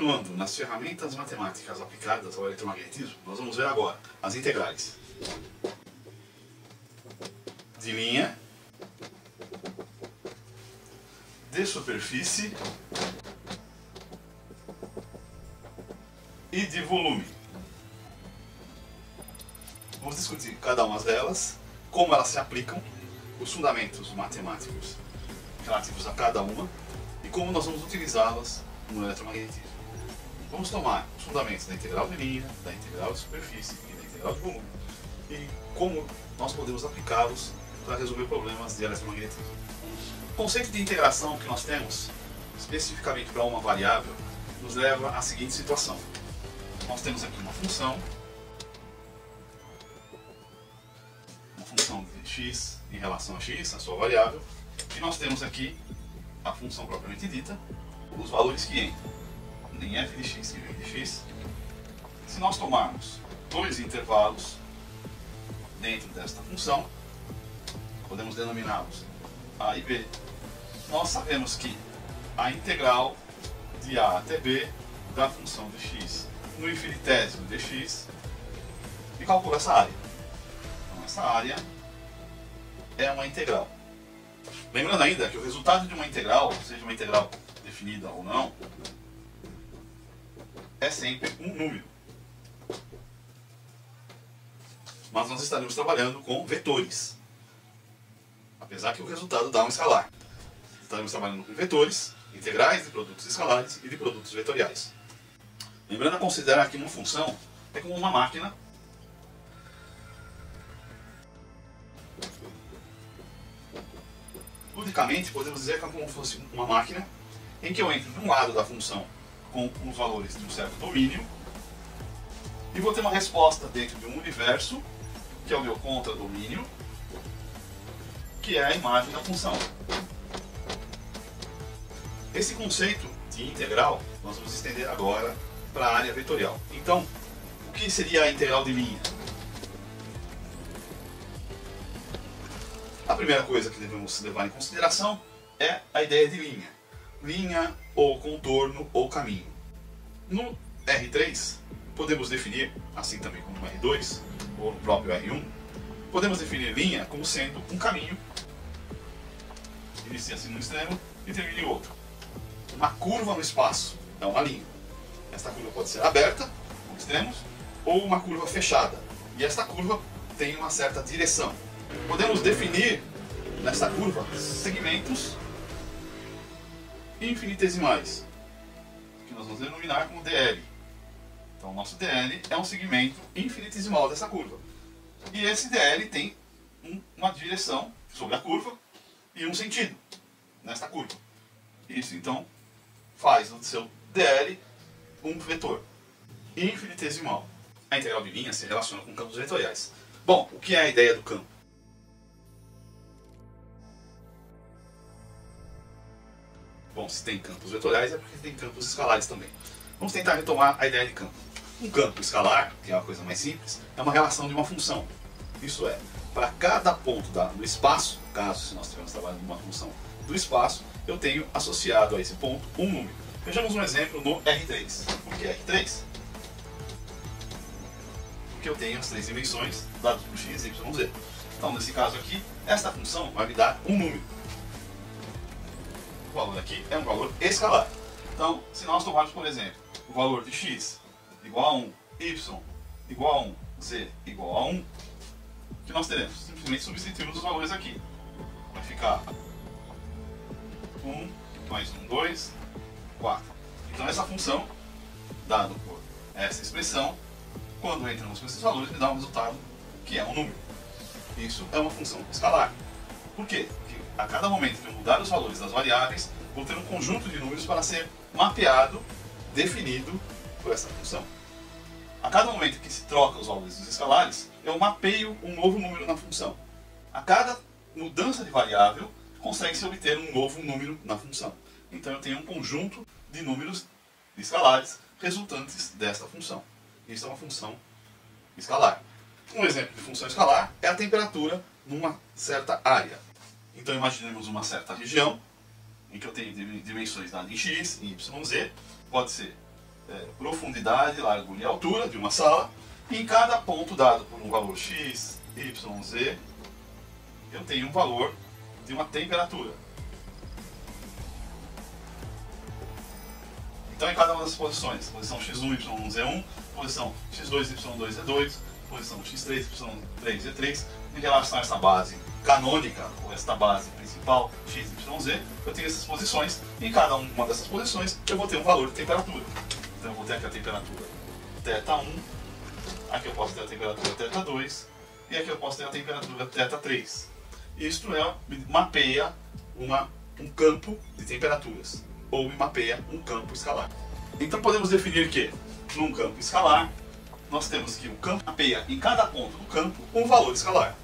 Continuando nas ferramentas matemáticas aplicadas ao eletromagnetismo, nós vamos ver agora as integrais de linha, de superfície e de volume. Vamos discutir cada uma delas, como elas se aplicam, os fundamentos matemáticos relativos a cada uma e como nós vamos utilizá-las no eletromagnetismo. Vamos tomar os fundamentos da integral de linha, da integral de superfície e da integral de volume e como nós podemos aplicá-los para resolver problemas de eletromagnetismo. O conceito de integração que nós temos, especificamente para uma variável, nos leva à seguinte situação. Nós temos aqui uma função de x em relação a x, a sua variável, e nós temos aqui a função propriamente dita, os valores que entram em f de x e v de x. Se nós tomarmos dois intervalos dentro desta função, podemos denominá-los a e b, nós sabemos que a integral de a até b da função de x no infinitésimo de x e calcula essa área. Então essa área é uma integral. Lembrando ainda que o resultado de uma integral, seja uma integral definida ou não, é sempre um número. Mas nós estaremos trabalhando com vetores. Apesar que o resultado dá um escalar. Estaremos trabalhando com vetores, integrais de produtos escalares e de produtos vetoriais. Lembrando a considerar que uma função é como uma máquina ludicamente, podemos dizer que é como se fosse uma máquina em que eu entro de um lado da função com os valores de um certo domínio e vou ter uma resposta dentro de um universo, que é o meu contradomínio, que é a imagem da função. Esse conceito de integral nós vamos estender agora para a área vetorial. Então, o que seria a integral de linha? A primeira coisa que devemos levar em consideração é a ideia de linha. Linha, ou contorno, ou caminho. No R3, podemos definir, assim também como no R2, ou no próprio R1, podemos definir linha como sendo um caminho, inicia-se num extremo e termina em outro. Uma curva no espaço é uma linha. Esta curva pode ser aberta, com extremos, ou uma curva fechada. E esta curva tem uma certa direção. Podemos definir nesta curva segmentos infinitesimais, que nós vamos denominar como DL. Então, o nosso DL é um segmento infinitesimal dessa curva. E esse DL tem uma direção sobre a curva e um sentido nesta curva. Isso, então, faz do seu DL um vetor infinitesimal. A integral de linha se relaciona com campos vetoriais. Bom, o que é a ideia do campo? Bom, se tem campos vetoriais é porque tem campos escalares também. Vamos tentar retomar a ideia de campo. Um campo escalar, que é uma coisa mais simples, é uma relação de uma função. Isso é, para cada ponto do espaço, caso se nós estivermos trabalhando numa função do espaço, eu tenho associado a esse ponto um número. Vejamos um exemplo no R3. Por que R3? Porque eu tenho as três dimensões dadas por x, y, z. Então, nesse caso aqui, esta função vai me dar um número. O valor aqui é um valor escalar. Então, se nós tomarmos, por exemplo, o valor de x igual a 1, y igual a 1, z igual a 1, o que nós teremos? Simplesmente substituímos os valores aqui. Vai ficar 1 mais 1, 2, 4. Então, essa função, dado por essa expressão, quando entramos com esses valores, me dá um resultado que é um número. Isso é uma função escalar. Por quê? Porque a cada momento que eu mudar os valores das variáveis, vou ter um conjunto de números para ser mapeado, definido por essa função. A cada momento que se troca os valores dos escalares, eu mapeio um novo número na função. A cada mudança de variável, consegue-se obter um novo número na função. Então eu tenho um conjunto de números escalares resultantes desta função. Isso é uma função escalar. Um exemplo de função escalar é a temperatura numa certa área. Então imaginemos uma certa região em que eu tenho dimensões dadas em x, em y, z. Pode ser profundidade, largura e altura de uma sala. E em cada ponto dado por um valor x, y, z, eu tenho um valor de uma temperatura. Então em cada uma das posições, posição x1, y1, z1, posição x2, y2, z2, posição x3, y3, z3, em relação a essa base canônica, ou esta base principal, x, y, z, eu tenho essas posições, e em cada uma dessas posições eu vou ter um valor de temperatura. Então eu vou ter aqui a temperatura θ1, aqui eu posso ter a temperatura θ2, e aqui eu posso ter a temperatura θ3. Isto mapeia um campo de temperaturas, ou me mapeia um campo escalar. Então podemos definir que, num campo escalar, nós temos que o campo mapeia em cada ponto do campo um valor escalar.